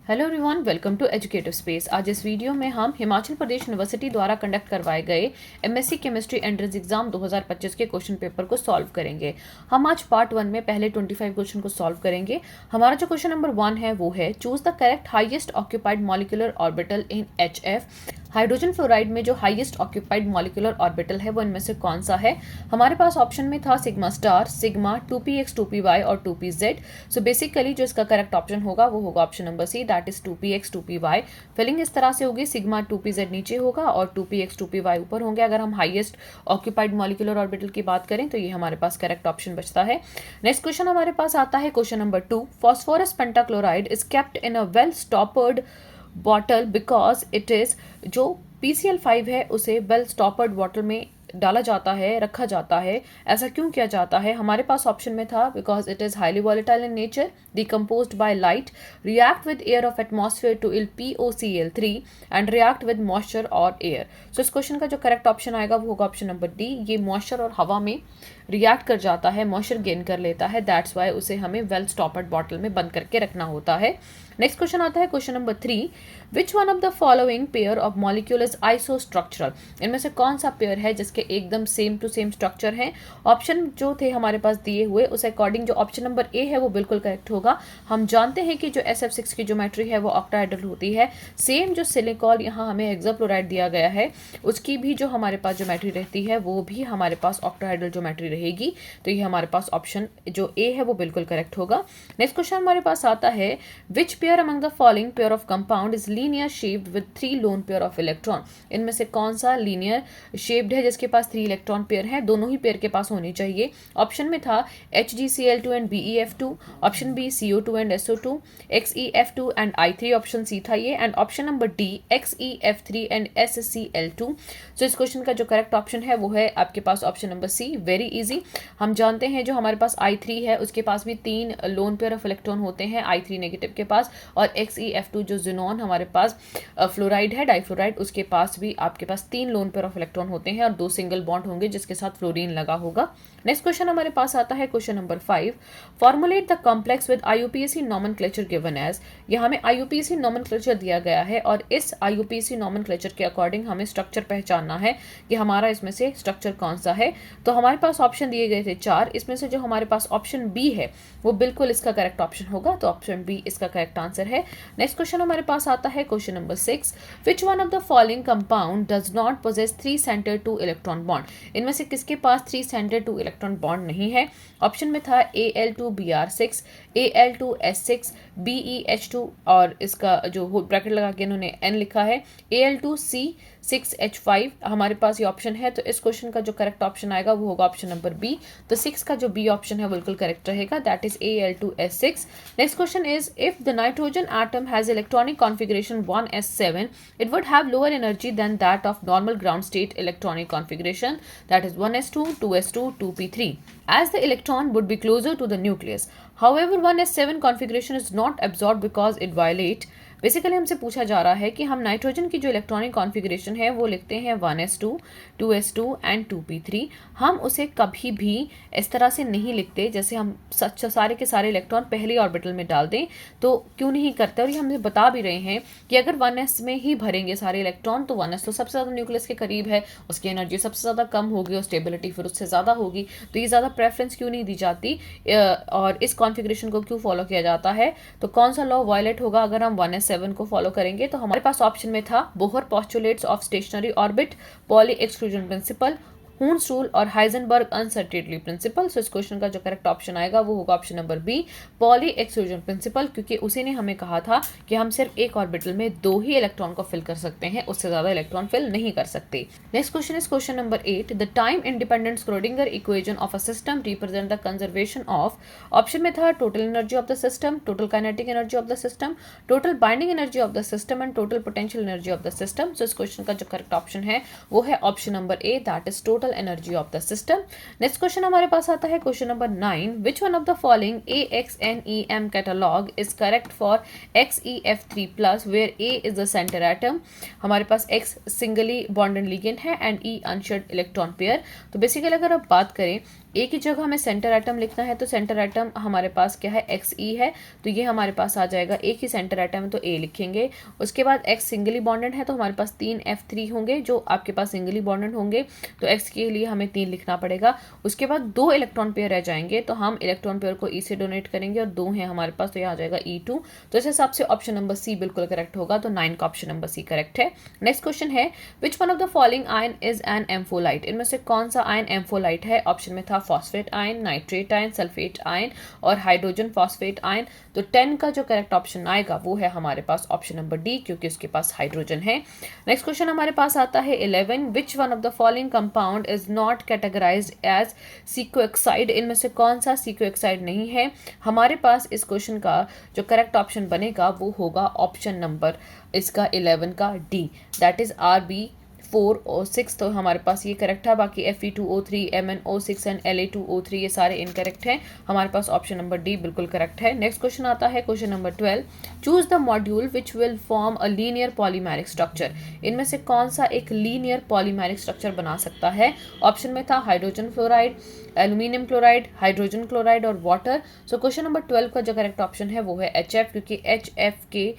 Hello everyone, welcome to Educative Space. आज इस वीडियो में हम हिमाचल प्रदेश यूनिवर्सिटी द्वारा कंडक्ट करवाए गए एमएससी केमिस्ट्री एंट्रेंस एग्जाम 2025 के क्वेश्चन पेपर को सॉल्व करेंगे। हम आज पार्ट 1 में पहले 25 क्वेश्चन को सॉल्व करेंगे। हमारा जो क्वेश्चन नंबर 1 है वो है, choose the correct highest occupied molecular orbital in HF। Hydrogen fluoride में जो हाईएस्ट ऑक्यूपाइड मॉलिक्यूलर ऑर्बिटल है वो इनमें से कौन सा है। हमारे पास ऑप्शन में था sigma star, sigma, 2px, 2py और 2pz। सो बेसिकली जो इसका करेक्ट ऑप्शन होगा वो होगा option number C, that is 2px, 2py। Filling इस तरह से होगी, सिग्मा 2pz नीचे होगा और 2px, 2py ऊपर होंगे। अगर हम हाईएस्ट ऑक्यूपाइड मॉलिक्यूलर ऑर्बिटल की बात करें तो ये हमारे पास करेक्ट ऑप्शन बचता है। नेक्स्ट क्वेश्चन हमारे पास आता है question number 2, phosphorus pentachloride is kept in a well स्टॉपर्ड bottle because it is, जो PCl5 है उसे वेल स्टॉपर्ड बॉटल में डाला जाता है, रखा जाता है। ऐसा क्यों किया जाता है? हमारे पास ऑप्शन में था because it is highly volatile in nature, decomposed by light, react with air of atmosphere to ill POCl3 and react with moisture और एयर। सो इस क्वेश्चन का जो करेक्ट ऑप्शन आएगा वो होगा ऑप्शन नंबर डी। ये मॉइस्चर और हवा में रिएक्ट कर जाता है, मॉइस्चर गेन कर लेता है, दैट्स वाई उसे हमें वेल स्टॉपर्ड बॉटल में बंद करके रखना होता है। नेक्स्ट क्वेश्चन आता है question number 3, which one of the following pair of molecule is isostructural. इनमें से कौन सा पेयर है जिसके एकदम सेम टू सेम स्ट्रक्चर है। ऑप्शन जो थे हमारे पास दिए हुए उस अकॉर्डिंग जो ऑप्शन नंबर ए है वो बिल्कुल करेक्ट होगा। हम जानते हैं कि जो SF6 की ज्योमेट्री है वो ऑक्टाहेड्रल होती है। सेम जो सिलिकॉन यहाँ हमें हेक्साफ्लोराइड दिया गया है उसकी भी जो हमारे पास ज्योमेट्री रहती है वो भी हमारे पास ऑक्टाहेड्रल ज्योमेट्री रहेगी। तो ये हमारे पास ऑप्शन जो ए है वो बिल्कुल करेक्ट होगा। नेक्स्ट क्वेश्चन हमारे पास आता है, which pair among the following pair of compound is linear shaped with 3 lone pair of electron. इनमें से कौन सा लीनियर शेप्ड है जिसके पास 3 इलेक्ट्रॉन पेयर है? दोनों ही पेयर के पास होनी चाहिए। ऑप्शन में था HgCl2 and BeF2, option B CO2 and SO2, XeF2 and I3, option C था ये, and option number D XeF3 and SCl2। So इस क्वेश्चन का जो करेक्ट ऑप्शन है वो है आपके पास option number C, very easy. हम जानते हैं जो हमारे पास I3 है उसके पास भी 3 लोन पेयर ऑफ इलेक्ट्रॉन होते हैं I3 नेगेटिव के पास, और XeF2 जो जिनोन हमारे पास फ्लोराइड है, डाइफ्लोराइड, उसके पास भी आपके पास 3 लोन पेयर ऑफ इलेक्ट्रॉन होते हैं और 2 सिंगल बॉन्ड होंगे जिसके साथ फ्लोरीन लगा होगा। नेक्स्ट क्वेश्चन हमारे पास आता है question number 5, formulate the complex with IUPAC nomenclature given as. यह हमें IUPAC नॉमेनक्लेचर दिया गया है और इस IUPAC नॉमेनक्लेचर के अकॉर्डिंग हमें स्ट्रक्चर पहचानना है कि हमारा इसमें से स्ट्रक्चर कौन सा है। तो हमारे पास ऑप्शन दिए गए थे 4, इसमें से जो हमारे पास ऑप्शन बी है वो बिल्कुल इसका करेक्ट ऑप्शन होगा, तो ऑप्शन बी इसका करेक्ट आंसर है। नेक्स्ट क्वेश्चन हमारे पास आता है question number 6, which one of the following compound does not possess 3 centre 2 electron bond. इनमें से किसके पास 3 सेंटर 2 इलेक्ट्रॉन बॉन्ड नहीं है? ऑप्शन में था Al2Br6, Al2S6, BeH2 और इसका जो ब्रैकेट लगा के इन्होंने N लिखा है Al2C6H5। हमारे पास ये ऑप्शन है, तो इस क्वेश्चन का जो करेक्ट ऑप्शन आएगा वो होगा ऑप्शन नंबर बी। तो 6 का जो बी ऑप्शन है बिल्कुल करेक्ट रहेगा, that is Al2S6। Next question is, if the nitrogen atom has electronic configuration 1s7, it would have lower energy than that of normal ground state electronic configuration, that is 1s2, 2s2, 2p3, as the electron would be closer to the nucleus. However, 1s7 configuration is not absorbed because it violates। Basically हमसे पूछा जा रहा है कि हम nitrogen की जो electronic configuration है वो लिखते हैं 1s2, 2s2 एंड 2p3। हम उसे कभी भी इस तरह से नहीं लिखते जैसे हम सारे के सारे इलेक्ट्रॉन पहले ऑर्बिटल में डाल दें, तो क्यों नहीं करते। और ये हमें बता भी रहे हैं कि अगर 1s में ही भरेंगे सारे इलेक्ट्रॉन तो 1s तो सबसे ज़्यादा न्यूक्लियस के करीब है, उसकी एनर्जी सबसे ज़्यादा कम होगी और स्टेबिलिटी फिर उससे ज़्यादा होगी, तो ये ज़्यादा प्रेफरेंस क्यों नहीं दी जाती और इस कॉन्फ़िगरेशन को क्यों फॉलो किया जाता है। तो कौन सा लॉ वायलेट होगा अगर हम 1s7 को फॉलो करेंगे? तो हमारे पास ऑप्शन में था Bohr postulates of stationary orbit, Pauli exclusion principle, Hund's rule और हाइजेनबर्ग अनसर्टेनिटी प्रिंसिपल। सो इस क्वेश्चन का जो करेक्ट ऑप्शन आएगा वो होगा option number B, Pauli exclusion principle, क्योंकि उसी ने हमें कहा था कि हम सिर्फ एक ऑर्बिटल में 2 ही इलेक्ट्रॉन को फिल कर सकते हैं, उससे ज्यादा इलेक्ट्रॉन फिल नहीं कर सकते। Next question is question number 8, the time independent Schrodinger equation of a system represent the conservation of. Option में था total energy of the system, total kinetic energy of the system, total binding energy of the system and total potential energy of the system. So इस question का जो correct option है वो है option number A, that is total energy of the system. Next question हमारे पास आता है question number 9, which one of the following AXNEM catalog is correct for XeF3+ where A is the center atom. हमारे पास X singly bonded ligand है and E unshared electron pair. तो basically अगर आप बात करें एक ही जगह हमें सेंटर एटम लिखना है, तो सेंटर एटम हमारे पास क्या है, XE है, तो ये हमारे पास आ जाएगा, एक ही सेंटर एटम है तो A लिखेंगे। उसके बाद X सिंगली बॉन्डेड है तो हमारे पास 3 F3 होंगे, जो आपके पास सिंगली बॉन्डेड होंगे तो X के लिए हमें 3 लिखना पड़ेगा। उसके बाद 2 इलेक्ट्रॉन पेयर रह जाएंगे, तो हम इलेक्ट्रॉन पेयर को E से डोनेट करेंगे और 2 हैं हमारे पास, तो यह आ जाएगा E2। तो इस हिसाब से ऑप्शन नंबर C बिल्कुल करेक्ट होगा, तो 9 का ऑप्शन नंबर C करेक्ट है। नेक्स्ट क्वेश्चन है, which one of the following ion is an ampholyte? इनमें से कौन सा आयन एम्फोलाइट है? ऑप्शन में था phosphate ion, nitrate ion, sulphate ion और हाइड्रोजन फॉस्फेट आयन। तो 10 का जो करेक्ट ऑप्शन आएगा वो है हमारे पास ऑप्शन नंबर डी, क्योंकि उसके पास हाइड्रोजन है। नेक्स्ट क्वेश्चन हमारे पास आता है 11, which one of the following compound is not categorised as sesquioxide? इनमें से कौन सा सीक्वेक्साइड नहीं है? हमारे पास इस क्वेश्चन का जो करेक्ट ऑप्शन बनेगा वो होगा ऑप्शन नंबर इसका 11 का डी, दैट इज Rb4 और 6। तो हमारे पास ये करेक्ट है। बाकी Fe2O3, MnO6 एंड La2O3 ये सारे इनकरेक्ट हैं। हमारे पास ऑप्शन नंबर डी बिल्कुल करेक्ट है। नेक्स्ट क्वेश्चन आता है question number 12, choose the module which will form a linear polymeric structure? इनमें से कौन सा एक लीनियर पॉलीमेरिक स्ट्रक्चर बना सकता है? ऑप्शन में था hydrogen fluoride, aluminium chloride, hydrogen chloride और वाटर। सो क्वेश्चन नंबर 12 का जो करेक्ट ऑप्शन है वो है HF, क्योंकि HF के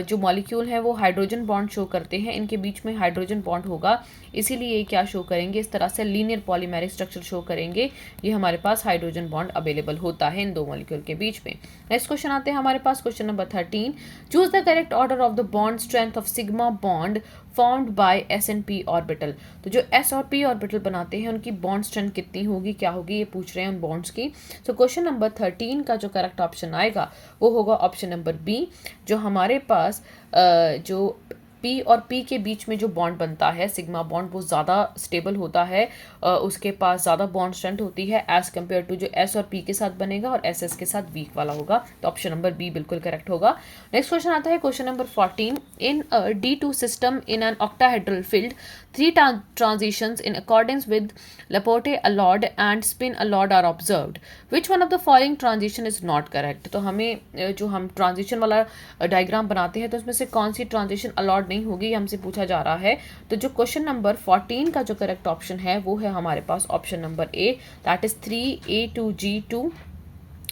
जो मॉलिक्यूल हैं वो हाइड्रोजन बॉन्ड शो करते हैं, इनके बीच में हाइड्रोजन बॉन्ड होगा, इसीलिए क्या शो करेंगे, इस तरह से लीनियर पॉलीमेरिक स्ट्रक्चर शो करेंगे। ये हमारे पास हाइड्रोजन बॉन्ड अवेलेबल होता है इन दो मॉलिक्यूल के बीच में। नेक्स्ट क्वेश्चन आते हैं हमारे पास question number 13, choose the correct order of the bond strength of sigma bond formed by S and P orbital. तो जो S और P ऑर्बिटल बनाते हैं उनकी बॉन्ड स्ट्रेंथ कितनी होगी, क्या होगी, ये पूछ रहे हैं उन बॉन्ड्स की। तो क्वेश्चन नंबर 13 का जो करेक्ट ऑप्शन आएगा वो होगा ऑप्शन नंबर बी, जो हमारे पास जो P और P के बीच में जो बॉन्ड बनता है सिग्मा बॉन्ड वो ज़्यादा स्टेबल होता है, उसके पास ज़्यादा बॉन्ड स्ट्रेंथ होती है एज कम्पेयर टू जो S और P के साथ बनेगा और SS के साथ वीक वाला होगा। तो ऑप्शन नंबर बी बिल्कुल करेक्ट होगा। नेक्स्ट क्वेश्चन आता है question number 14, in a D2 system in an octahedral field 3 transitions in accordance with Laporte-Allard and Spin-Allard are observed. Which one of the following transition is not correct? तो हमें जो हम transition वाला diagram बनाते हैं तो उसमें से कौन सी ट्रांजिशन अलॉर्ड नहीं होगी, हमसे पूछा जा रहा है। तो जो क्वेश्चन नंबर 14 का जो करेक्ट ऑप्शन है वो है हमारे पास option number A, that is 3A2G2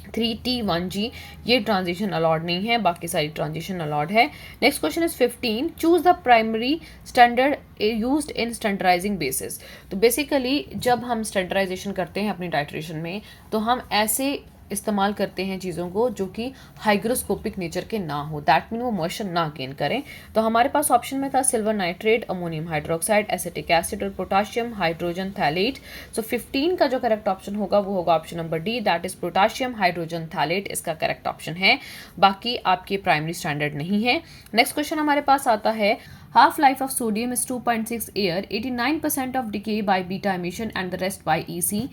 3T1G। ये ट्रांजिशन अलॉर्ड नहीं है, बाकी सारी ट्रांजिशन अलॉर्ड है। Next question is 15, choose the primary standard used in standardising bases. तो बेसिकली जब हम स्टैंडर्डाइजेशन करते हैं अपनी टाइट्रेशन में तो हम ऐसे इस्तेमाल करते हैं चीज़ों को जो कि हाइग्रोस्कोपिक नेचर के ना हो, दैट मीन वो मॉइस्चर ना गेन करें। तो हमारे पास ऑप्शन में था silver nitrate, ammonium hydroxide, acetic acid और पोटाशियम हाइड्रोजन थैलेट। सो 15 का जो करेक्ट ऑप्शन होगा वो होगा option number D, that is potassium hydrogen phthalate, इसका करेक्ट ऑप्शन है। बाकी आपके प्राइमरी स्टैंडर्ड नहीं है। नेक्स्ट क्वेश्चन हमारे पास आता है, half life of sodium is 2.6 year, 89% of decay by beta emission and the rest by EC.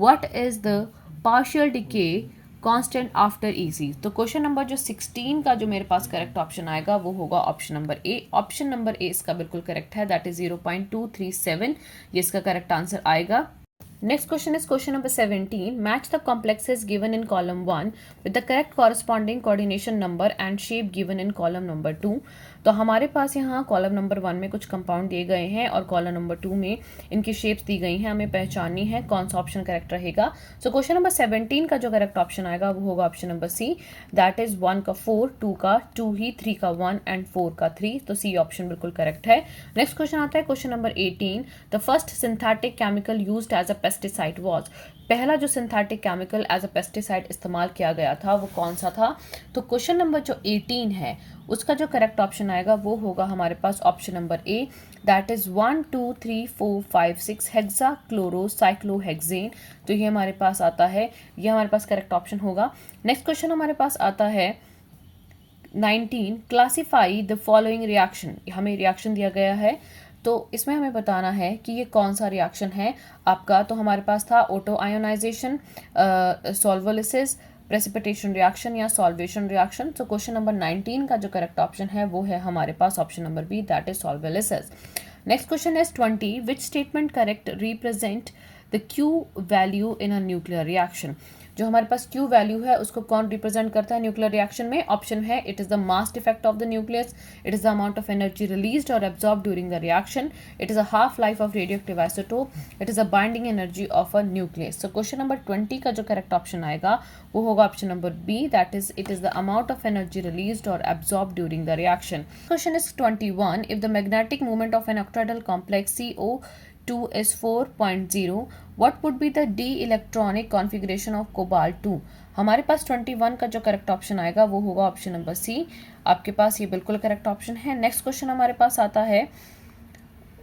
What is the partial decay constant after EC? तो क्वेश्चन नंबर जो 16 का जो मेरे पास करेक्ट ऑप्शन आएगा वो होगा ऑप्शन नंबर ए। ऑप्शन नंबर ए इसका बिल्कुल करेक्ट है, दैट इज 0.237, ये इसका करेक्ट आंसर आएगा। Next question is question number 17. Match the complexes given in column 1 with the correct corresponding coordination number and shape given in column number 2. तो हमारे पास यहाँ column number 1 में कुछ कंपाउंड दिए गए हैं और कॉलम नंबर 2 में इनकी शेप्स दी गई हैं, हमें पहचाननी है कौन सा ऑप्शन करेक्ट रहेगा। सो क्वेश्चन नंबर 17 का जो करेक्ट ऑप्शन आएगा वो होगा option number C, that is 1 का 4, 2 का 2 ही, 3 का 1 एंड 4 का 3। तो सी ऑप्शन बिल्कुल करेक्ट है। नेक्स्ट क्वेश्चन आता है question number 18, the first synthetic chemical used as a pesticide was. पहला जो synthetic chemical as a pesticide इस्तेमाल किया गया था वो कौन सा था? तो क्वेश्चन नंबर जो 18 है उसका जो करेक्ट ऑप्शन आएगा वो होगा हमारे पास option number A, that is 1 2 3 4 5 6 hexachlorocyclohexane. तो ये हमारे पास आता है, ये हमारे पास करेक्ट ऑप्शन होगा। नेक्स्ट क्वेश्चन हमारे पास आता है 19, क्लासीफाई द फॉलोइंग रिएक्शन। हमें रिएक्शन दिया गया है तो इसमें हमें बताना है कि ये कौन सा रिएक्शन है आपका। तो हमारे पास था auto ionisation, solvolysis, precipitation reaction या सॉल्वेशन रिएक्शन। तो क्वेश्चन नंबर 19 का जो करेक्ट ऑप्शन है वो है हमारे पास option number B, that is solvolysis. Next question is 20, which statement correct represent the Q value in a nuclear reaction. जो हमारे पास Q वैल्यू है उसको कौन रिप्रेजेंट करता है न्यूक्लियर रिएक्शन में? ऑप्शन है it is the mass defect of the nucleus, it is the amount of energy released और absorb during the reaction, it is a half life of radioactive isotope, it is a binding energy of a nucleus. So question number 20 का जो correct option आएगा वो होगा option number B, that is it is the amount of energy released और absorb during the reaction. Question is 21, if the magnetic moment of an octahedral complex CO2 is 4.0, what would be the d electronic configuration of cobalt 2? हमारे पास 21 का जो correct option आएगा वो होगा option number सी। आपके पास ये बिल्कुल करेक्ट ऑप्शन है। नेक्स्ट क्वेश्चन हमारे पास आता है,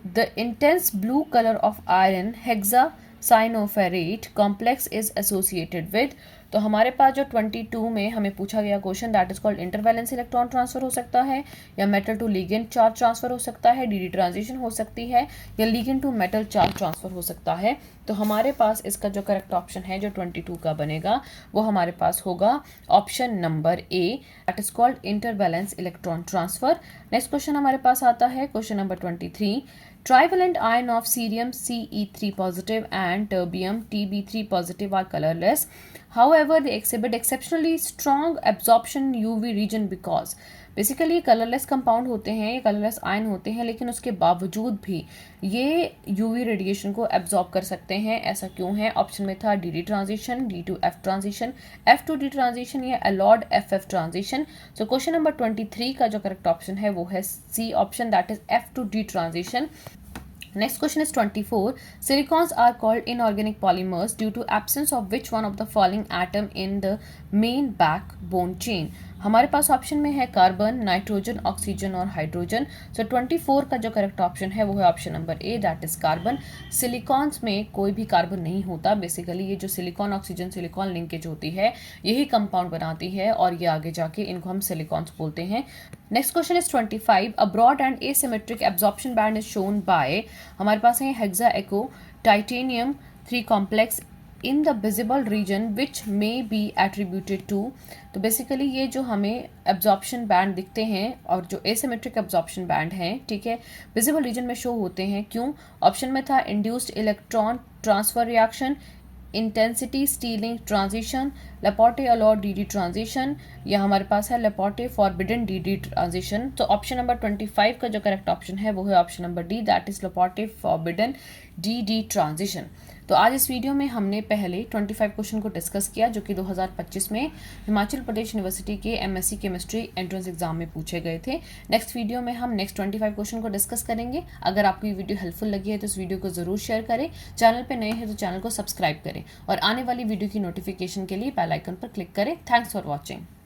the intense blue colour of iron hexacyanoferrate complex is associated with. तो हमारे पास जो 22 में हमें पूछा गया question, that is called intervalence electron transfer हो सकता है, या metal to ligand charge transfer हो सकता है, डी ट्रांजिशन हो सकती है, या ligand to metal charge transfer हो सकता है। तो हमारे पास इसका जो करेक्ट ऑप्शन है जो 22 का बनेगा वो हमारे पास होगा option number A, that is called intervalence electron transfer. Next question हमारे पास आता है question number 23, trivalent ion of cerium Ce3 positive and terbium Tb3 positive are colorless. However, they exhibit exceptionally strong absorption UV region because basically colourless compound होते हैं, ये colourless ion होते हैं, लेकिन उसके बावजूद भी ये यूवी रेडिएशन को एब्जॉर्ब कर सकते हैं। ऐसा क्यों है? ऑप्शन में था D transition, D to F transition, F to D transition या allowed F F transition. So question number 23 का जो करेक्ट ऑप्शन है वो है C option, that is F to D transition. Next question is 24. Silicons are called inorganic polymers due to absence of which one of the following atom in the main backbone chain? हमारे पास option में है carbon, nitrogen, oxygen और hydrogen. सो 24 का जो correct option है वो है option number A, that is carbon. Silicones में कोई भी कार्बन नहीं होता। बेसिकली ये जो सिलिकॉन ऑक्सीजन सिलिकॉन लिंकेज होती है यही कंपाउंड बनाती है और ये आगे जाके इनको हम सिलिकॉन्स बोलते हैं। Next question is 25, a broad and asymmetric absorption band is shown by, हमारे पास है hexa aqua titanium 3 complex in the visible region which may be attributed to. तो बेसिकली ये जो हमें एब्जॉर्प्शन बैंड दिखते हैं और जो एसिमेट्रिक एब्जॉर्प्शन बैंड हैं, ठीक है, विजिबल रीजन में शो होते हैं। क्यों? ऑप्शन में था induced electron transfer reaction, intensity stealing transition, Laporte allowed D transition, या हमारे पास है लेपोटे फॉरबिडन डी ट्रांजिशन। तो ऑप्शन नंबर 25 का जो करेक्ट ऑप्शन है वो है option number D, that is Laporte forbidden D transition. तो आज इस वीडियो में हमने पहले 25 क्वेश्चन को डिस्कस किया जो कि 2025 में हिमाचल प्रदेश यूनिवर्सिटी के एमएससी केमिस्ट्री एंट्रेंस एग्जाम में पूछे गए थे। नेक्स्ट वीडियो में हम नेक्स्ट 25 क्वेश्चन को डिस्कस करेंगे। अगर आपको ये वीडियो हेल्पफुल लगी है तो इस वीडियो को जरूर शेयर करें, चैनल पे नए हैं तो चैनल को सब्सक्राइब करें और आने वाली वीडियो की नोटिफिकेशन के लिए बेल आइकन पर क्लिक करें। Thanks for watching.